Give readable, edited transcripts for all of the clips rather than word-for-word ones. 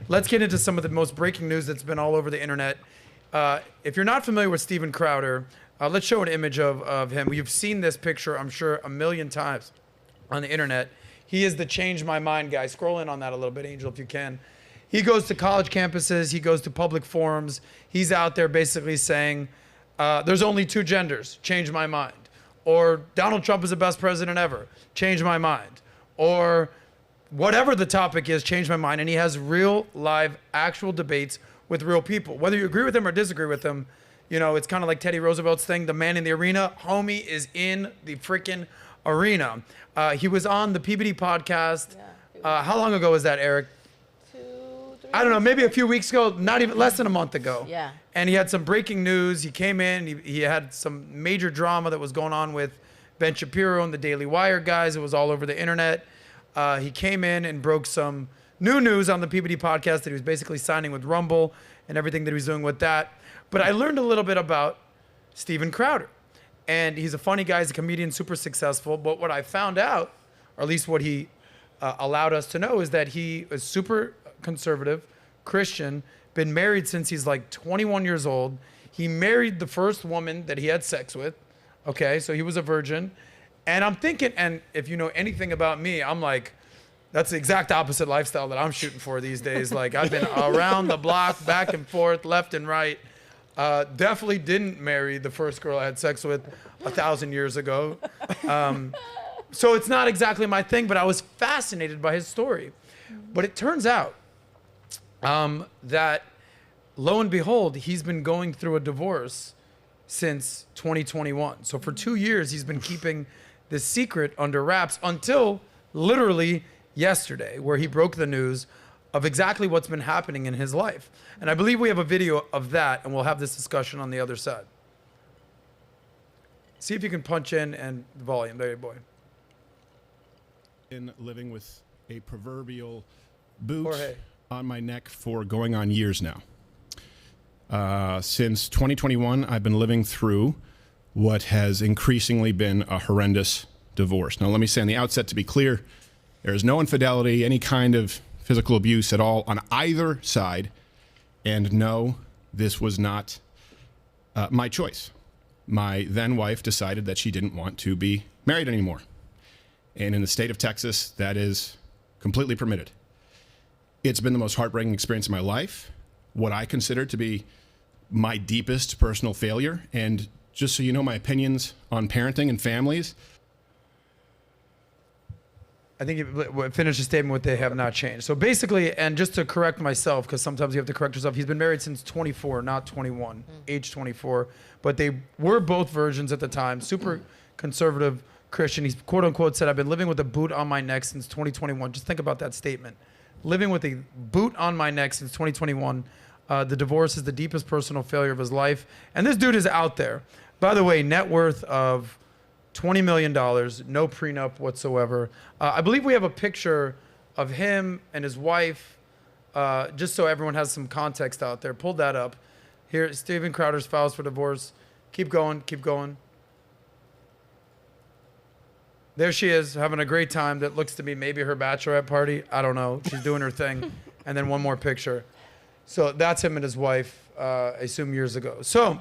let's get into some of the most breaking news that's been all over the internet. If you're not familiar with Steven Crowder, let's show an image of him. You've seen this picture, I'm sure, a million times on the internet. He is the change my mind guy. Scroll in on that a little bit, Angel, if you can. He goes to college campuses. He goes to public forums. He's out there basically saying, there's only two genders. Change my mind. Or Donald Trump is the best president ever. Change my mind. Or whatever the topic is, change my mind. And he has real, live, actual debates with real people. Whether you agree with him or disagree with him, you know, it's kind of like Teddy Roosevelt's thing, the man in the arena. Homie is in the freaking arena. He was on the PBD podcast. Yeah, how long ago was that, Eric? 2, 3 I don't know, maybe a few weeks ago, not even less than a month ago. Yeah. And he had some breaking news. He came in, he had some major drama that was going on with Ben Shapiro and the Daily Wire guys. It was all over the internet. He came in and broke some new news on the PBD podcast that he was basically signing with Rumble and everything that he was doing with that. But I learned a little bit about Steven Crowder. And he's a funny guy, he's a comedian, super successful. But what I found out, or at least what he allowed us to know, is that he is super conservative, Christian, been married since he's like 21 years old. He married the first woman that he had sex with. Okay, so he was a virgin. And I'm thinking, and if you know anything about me, I'm like, that's the exact opposite lifestyle that I'm shooting for these days. Like, I've been around the block, back and forth, left and right. Definitely didn't marry the first girl I had sex with 1,000 years ago. So it's not exactly my thing, but I was fascinated by his story. But it turns out that, lo and behold, he's been going through a divorce since 2021. So for 2 years, he's been keeping this secret under wraps until literally yesterday, where he broke the news of exactly what's been happening in his life. And I believe we have a video of that, and we'll have this discussion on the other side. See if you can punch in and volume. There you boy. In living with a proverbial boot Jorge. on my neck for going on years now. Since 2021, I've been living through what has increasingly been a horrendous divorce. Now, let me say on the outset, to be clear, there is no infidelity, any kind of physical abuse at all on either side. And no, this was not my choice. My then wife decided that she didn't want to be married anymore. And in the state of Texas, that is completely permitted. It's been the most heartbreaking experience of my life, what I consider to be my deepest personal failure. And just so you know my opinions on parenting and families. I think you finish the statement with they have not changed. So basically, and just to correct myself, because sometimes you have to correct yourself, he's been married since 24, not 21, age 24. But they were both virgins at the time, super conservative Christian. He's quote unquote said, I've been living with a boot on my neck since 2021. Just think about that statement. Living with a boot on my neck since 2021. The divorce is the deepest personal failure of his life. And this dude is out there. By the way, net worth of $20 million, no prenup whatsoever. I believe we have a picture of him and his wife, just so everyone has some context out there. Pull that up. Here, Steven Crowder's files for divorce. Keep going, keep going. There she is, having a great time. That looks to be maybe her bachelorette party. I don't know. She's doing her thing. And then one more picture. So that's him and his wife, I assume years ago. So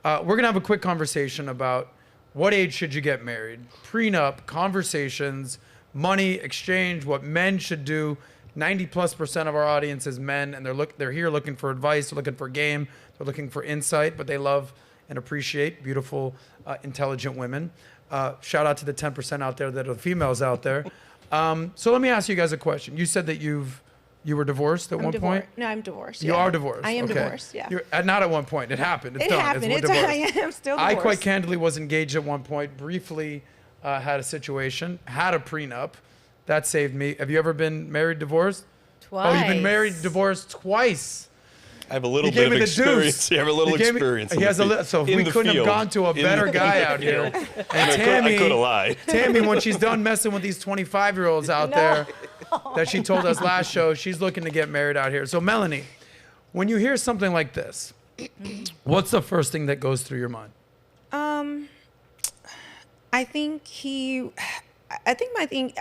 we're going to have a quick conversation about what age should you get married, prenup, conversations, money, exchange, what men should do. 90+% of our audience is men, and they're here looking for advice, they're looking for game, they're looking for insight, but they love and appreciate beautiful, intelligent women. Shout out to the 10% out there that are females out there. So let me ask you guys a question. You said that you were divorced at one point? No, I'm divorced. You are divorced? I am okay. divorced, yeah. You're, not at one point. It happened. It's it done. happened. We're divorced. I am still divorced. I quite candidly was engaged at one point, briefly had a situation, had a prenup. That saved me. Have you ever been married, divorced? Twice. Oh, you've been married, divorced twice. I have a little bit of experience. I have a little experience. He has so we couldn't have gone to a better guy out here. And Tammy, I could have lied. Tammy, when she's done messing with these 25-year-olds out there that she told us last show, she's looking to get married out here. So Melanie, when you hear something like this, what's the first thing that goes through your mind? I think I think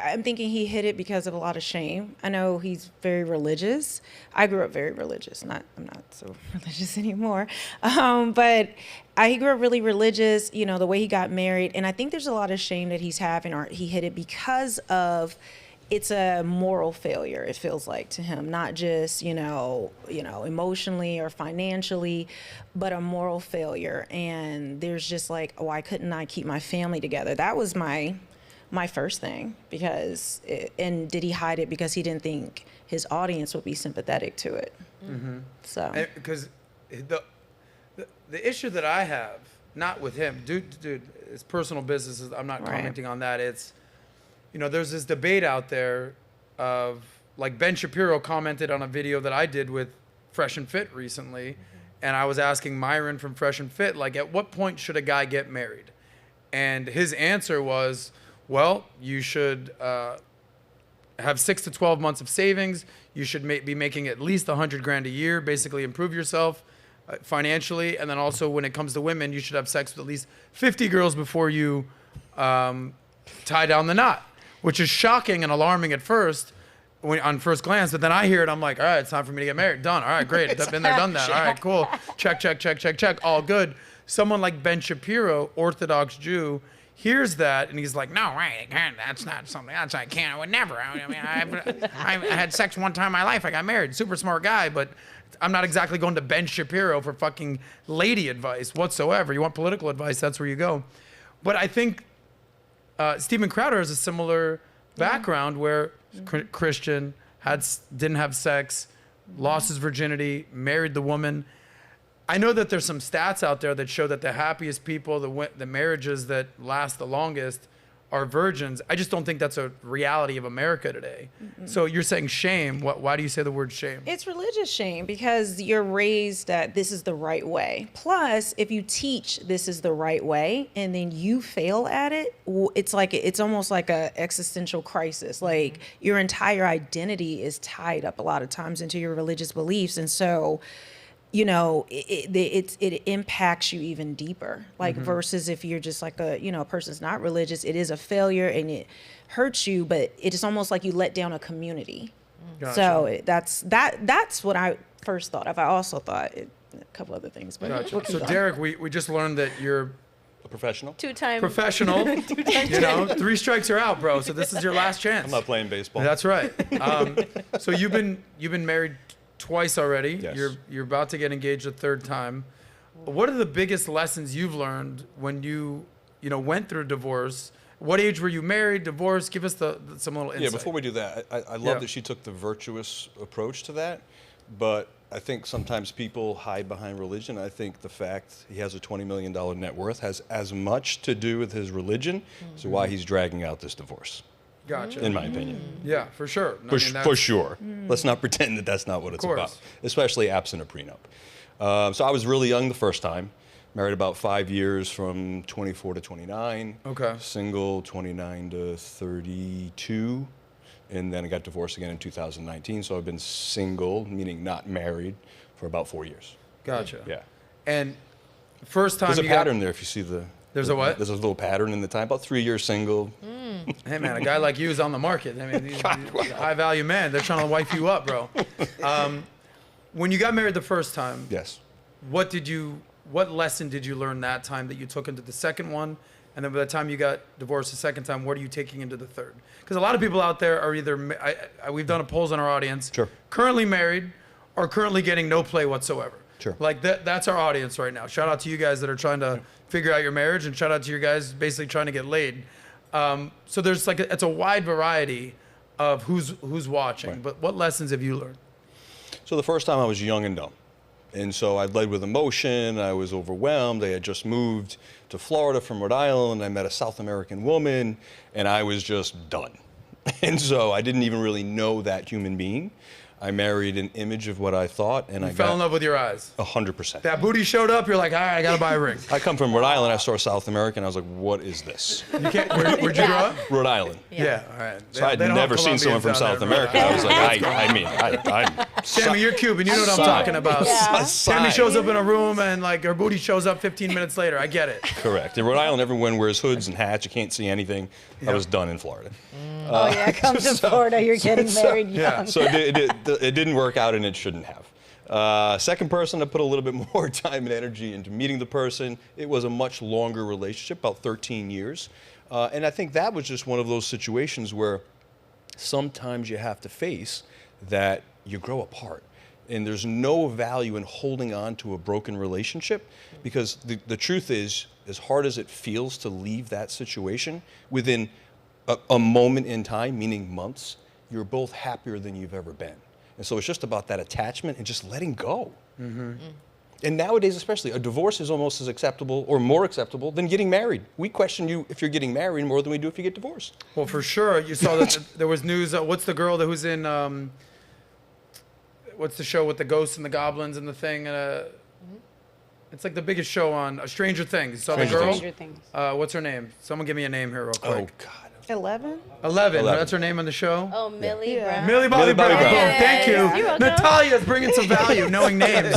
I'm thinking he hid it because of a lot of shame. I know he's very religious. I grew up very religious. I'm not so religious anymore. But he grew up really religious, you know, the way he got married. And I think there's a lot of shame that he's having, or he hid it because of, it's a moral failure, it feels like to him, not just, you know, emotionally or financially, but a moral failure. And there's just like, why couldn't I keep my family together? That was my first thing, because, and did he hide it because he didn't think his audience would be sympathetic to it? Mm-hmm. So, because the issue that I have, not with him, dude, it's personal business. I'm not commenting on that. It's, you know, there's this debate out there of, like, Ben Shapiro commented on a video that I did with Fresh and Fit recently, and I was asking Myron from Fresh and Fit, like, at what point should a guy get married? And his answer was, well, you should have 6 to 12 months of savings. You should be making at least $100,000 a year, basically improve yourself financially, and then also when it comes to women, you should have sex with at least 50 girls before you tie down the knot. Which is shocking and alarming at first, on first glance, but then I hear it, I'm like, all right, it's time for me to get married. Done. All right, great. Been there, done that. All right, cool. Check. All good. Someone like Ben Shapiro, Orthodox Jew, hears that and he's like, no, right, that's not something. I would never. I mean, I had sex one time in my life. I got married. Super smart guy, but I'm not exactly going to Ben Shapiro for fucking lady advice whatsoever. You want political advice, that's where you go. But I think Steven Crowder has a similar background where Christian, didn't have sex, lost his virginity, married the woman. I know that there's some stats out there that show that the happiest people, the marriages that last the longest, are virgins. I just don't think that's a reality of America today. Mm-hmm. So you're saying shame. Why do you say the word shame? It's religious shame, because you're raised that this is the right way. Plus, if you teach this is the right way and then you fail at it, it's almost like a existential crisis. Like, your entire identity is tied up a lot of times into your religious beliefs. And so, you know, it impacts you even deeper. Like, versus if you're just like a person's not religious, it is a failure and it hurts you, but it is almost like you let down a community. Gotcha. So that's what I first thought of. I also thought a couple other things. But gotcha. So Derek, we just learned that you're a professional. Two-time professional. You know, 3 strikes are out, bro. So this is your last chance. I'm not playing baseball. That's right. So you've been married twice already. Yes. You're about to get engaged a 3rd time. What are the biggest lessons you've learned when you went through a divorce? What age were you married, divorced? Give us some little insight. Yeah, before we do that, I love that she took the virtuous approach to that, but I think sometimes people hide behind religion. I think the fact he has a $20 million net worth has as much to do with his religion as why he's dragging out this divorce. Gotcha. In my opinion. Yeah, for sure. For sure. Let's not pretend that that's not what it's about, especially absent a prenup. So I was really young the first time. Married about 5 years, from 24 to 29. Okay. Single, 29 to 32. And then I got divorced again in 2019. So I've been single, meaning not married, for about 4 years. Gotcha. Yeah. And first time there's a pattern there if you see the... There's a what? There's a little pattern in the time. About 3 years single. Hey, man, a guy like you is on the market. I mean, these high-value men, they're trying to wife you up, bro. When you got married the first time, yes. What lesson did you learn that time that you took into the second one? And then by the time you got divorced the second time, what are you taking into the third? Because a lot of people out there are either, we've done polls on our audience, currently married or currently getting no play whatsoever. Sure. Like that's our audience right now. Shout out to you guys that are trying to figure out your marriage, and shout out to your guys basically trying to get laid. So there's it's a wide variety of who's watching. Right. But what lessons have you learned? So the first time I was young and dumb. And so I led with emotion. I was overwhelmed. I had just moved to Florida from Rhode Island. I met a South American woman, and I was just done. And so I didn't even really know that human being. I married an image of what I thought, and I fell in love with your eyes. 100%. That booty showed up. You're like, all right, I gotta buy a ring. I come from Rhode Island. I saw South American. I was like, what is this? Where'd you grow up? Rhode Island. Yeah, all right. So I'd never seen someone from South America. I was like, Sammy, you're Cuban. You know what I'm talking about. Yeah. Sammy shows up in a room and like her booty shows up 15 minutes later. I get it. Correct. In Rhode Island, everyone wears hoods and hats. You can't see anything. I was done in Florida. Oh yeah, come to Florida. You're getting married young. So it didn't work out, and it shouldn't have. Second person, I put a little bit more time and energy into meeting the person. It was a much longer relationship, about 13 years. And I think that was just one of those situations where sometimes you have to face that you grow apart. And there's no value in holding on to a broken relationship, because the truth is, as hard as it feels to leave that situation, within a moment in time, meaning months, you're both happier than you've ever been. And so it's just about that attachment and just letting go. And nowadays, especially, a divorce is almost as acceptable or more acceptable than getting married. We question you if you're getting married more than we do if you get divorced. Well, for sure. You saw that there was news. What's the girl who's in, what's the show with the ghosts and the goblins and the thing? It's like the biggest show on Stranger Things. You saw the girl? Stranger Things. What's her name? Someone give me a name here real quick. Oh, God. 11? 11. That's her name on the show? Oh, Millie Yeah. Brown. Millie Bobby Brown. Brown. Thank you. You're welcome. Natalia's bringing some value, knowing names.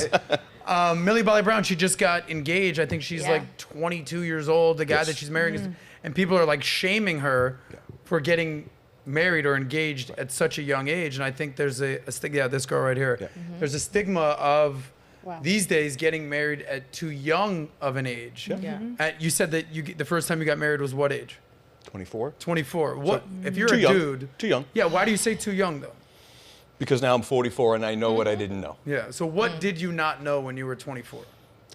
Millie Bobby Brown, she just got engaged. I think she's Yeah. like 22 years old. The guy Yes. that she's marrying is, and people are like shaming her for getting married or engaged at such a young age. And I think there's a stigma. Yeah, this girl right here. Yeah. There's a stigma of Wow. these days getting married at too young of an age. Yeah. You said that the first time you got married was what age? 24? 24. What if you're Too a young. dude? Too young. Yeah. Why do you say too young though? Because now I'm 44 and I know what I didn't know. Yeah. So what did you not know when you were 24?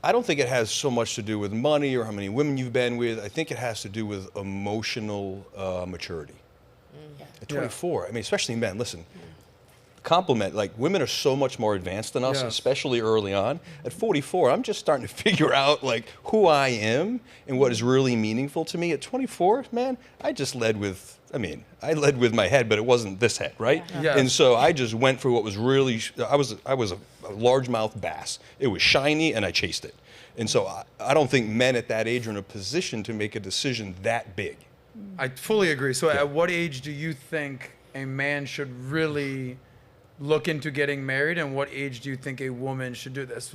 I don't think it has so much to do with money or how many women you've been with. I think it has to do with emotional maturity. At 24, I mean, especially men, listen, compliment, like women are so much more advanced than us, Yes. especially early on. At 44, I'm just starting to figure out like who I am and what is really meaningful to me. At 24, man, I just led with, I led with my head, but it wasn't this head, right? Yes. And so I just went for what was really, I was a largemouth bass. It was shiny and I chased it. And so I don't think men at that age are in a position to make a decision that big. I fully agree. So at what age do you think a man should really look into getting married, and what age do you think a woman should do this?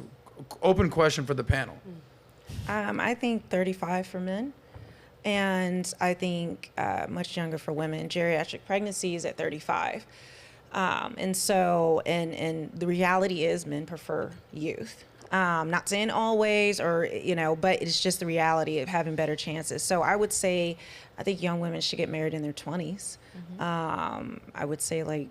Open question for the panel. I think 35 for men, and I think much younger for women. Geriatric pregnancy is at 35. And so, and the reality is men prefer youth. Not saying always or, but it's just the reality of having better chances. So I would say, I think young women should get married in their 20s. I would say like,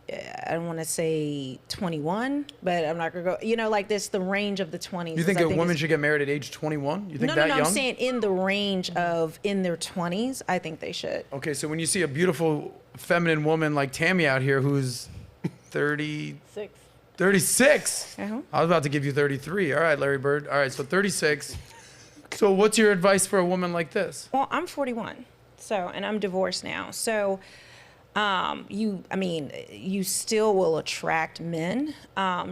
I don't want to say 21, but I'm not going to go, like this, the range of the 20s. You think I a woman should get married at age 21? You think that young? I'm saying in the range of in their 20s, I think they should. Okay, so when you see a beautiful feminine woman like Tammy out here who's 36. Uh-huh. I was about to give you 33. All right, Larry Bird. All right, so 36. So what's your advice for a woman like this? Well, I'm 41, and I'm divorced now. So, you still will attract men.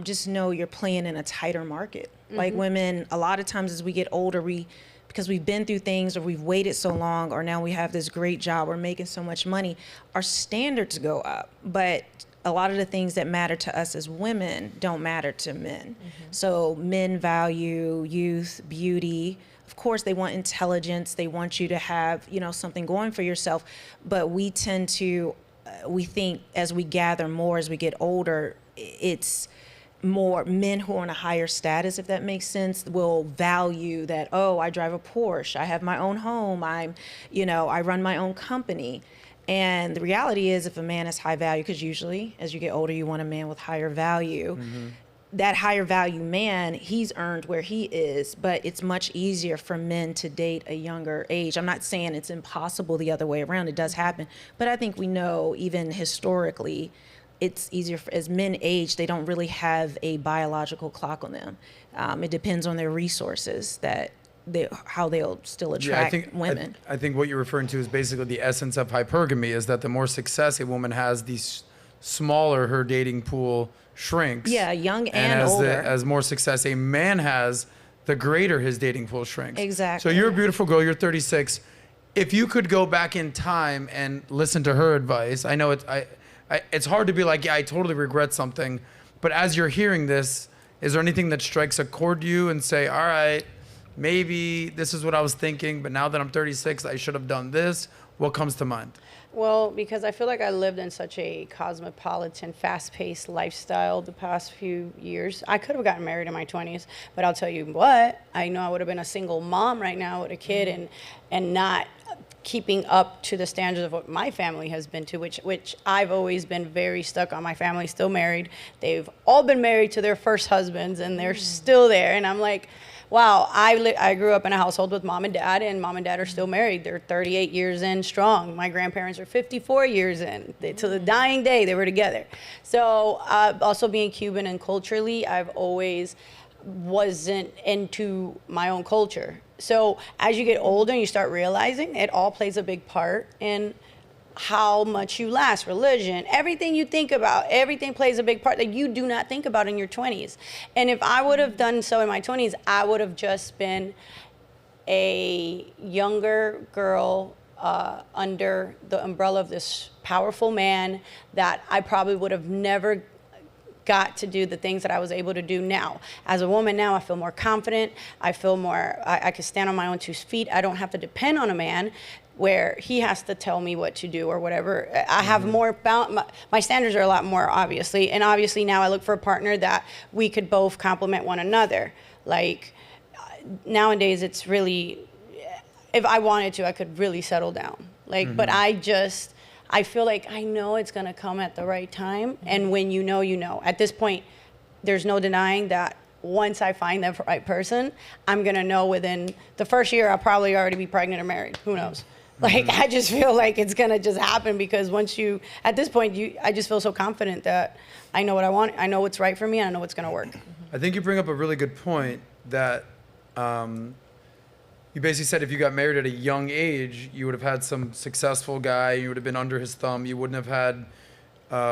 Just know you're playing in a tighter market. Like women, a lot of times as we get older, because we've been through things or we've waited so long, or now we have this great job, we're making so much money, our standards go up. But a lot of the things that matter to us as women don't matter to men. So men value youth, beauty. Of course, they want intelligence. They want you to have, something going for yourself. But we tend to, we think as we gather more, as we get older, it's more men who are on a higher status, if that makes sense, will value that, oh, I drive a Porsche, I have my own home, I run my own company. And the reality is, if a man is high value, because usually as you get older, you want a man with higher value. That higher value man, he's earned where he is, but it's much easier for men to date a younger age. I'm not saying it's impossible the other way around. It does happen. But I think we know, even historically, it's easier as men age, they don't really have a biological clock on them. It depends on their resources how they'll still attract women. I think what you're referring to is basically the essence of hypergamy, is that the more success a woman has, the smaller her dating pool shrinks. Yeah, young and older. As more success a man has, the greater his dating pool shrinks. Exactly. So you're a beautiful girl, you're 36. If you could go back in time and listen to her advice, I know it's hard to be like, yeah, I totally regret something, But as you're hearing this, is there anything that strikes a chord to you and say, all right, maybe this is what I was thinking, but now that I'm 36, I should have done this? What comes to mind? Well, because I feel like I lived in such a cosmopolitan, fast-paced lifestyle the past few years. I could have gotten married in my 20s, but I'll tell you what, I know I would have been a single mom right now with a kid and not keeping up to the standards of what my family has been to, which I've always been very stuck on. My family's still married. They've all been married to their first husbands, and they're still there. And I'm like, wow, I grew up in a household with mom and dad are still married. They're 38 years in strong. My grandparents are 54 years in. To the dying day, they were together. So also being Cuban and culturally, I've always wasn't into my own culture. So as you get older and you start realizing it all plays a big part in how much you last, religion, everything you think about, everything plays a big part that you do not think about in your 20s. And if I would have done so in my 20s, I would have just been a younger girl under the umbrella of this powerful man that I probably would have never got to do the things that I was able to do now. As a woman now, I feel more confident. I feel more, I can stand on my own 2 feet. I don't have to depend on a man where he has to tell me what to do or whatever. I have more, my standards are a lot more, obviously. And obviously now I look for a partner that we could both complement one another. Like nowadays it's really, if I wanted to, I could really settle down. Like, but I feel like I know it's gonna come at the right time. And when you know, you know. At this point, there's no denying that once I find the right person, I'm gonna know within the first year I'll probably already be pregnant or married. Who knows? Like, I just feel like it's gonna just happen because once you, at this point, I just feel so confident that I know what I want, I know what's right for me, and I know what's gonna work. I think you bring up a really good point that you basically said if you got married at a young age, you would have had some successful guy, you would have been under his thumb, you wouldn't have had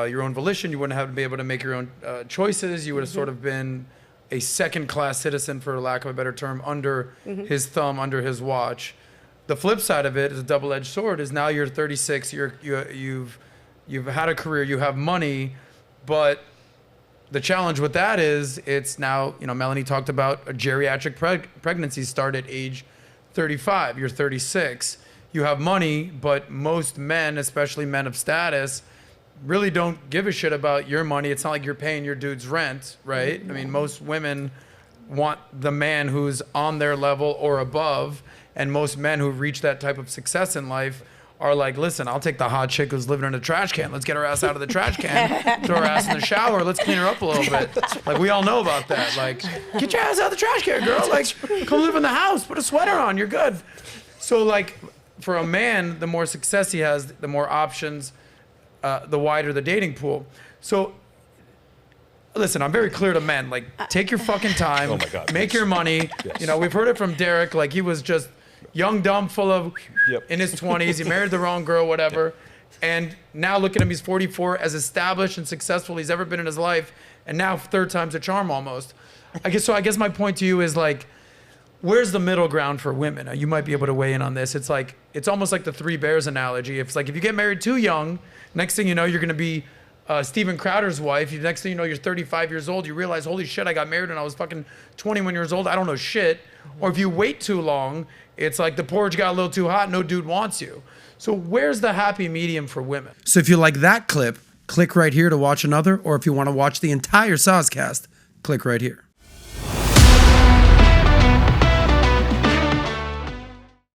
your own volition, you wouldn't have been able to make your own choices, you would have sort of been a second-class citizen, for lack of a better term, under his thumb, under his watch. The flip side of it is a double-edged sword. Is now you're 36, you've had a career, you have money, but the challenge with that is it's now, you know, Melanie talked about a geriatric pregnancy start at age 35. You're 36. You have money, but most men, especially men of status, really don't give a shit about your money. It's not like you're paying your dude's rent, right? I mean, most women want the man who's on their level or above, and most men who've reached that type of success in life are like, listen, I'll take the hot chick who's living in a trash can. Let's get her ass out of the trash can, throw her ass in the shower, let's clean her up a little bit. Like, we all know about that. Like, get your ass out of the trash can, girl. Like, come live in the house, put a sweater on, you're good. So, like, for a man, the more success he has, the more options, the wider the dating pool. So, listen, I'm very clear to men. Like, take your fucking time, Oh my God, make please. your money. Yes. You know, we've heard it from Derek. Like, he was just young, dumb, full of in his 20s. He married the wrong girl, whatever. And now look at him, he's 44, as established and successful he's ever been in his life. And now 3rd time's a charm almost. I guess my point to you is like, where's the middle ground for women? You might be able to weigh in on this. It's like, it's almost like the 3 Bears analogy. It's like, if you get married too young, next thing you know, you're gonna be Steven Crowder's wife. Next thing you know, you're 35 years old. You realize, holy shit, I got married when I was fucking 21 years old. I don't know shit. Or if you wait too long, it's like the porridge got a little too hot. No dude wants you. So where's the happy medium for women? So if you like that clip, click right here to watch another. Or if you want to watch the entire SOSCAST, click right here.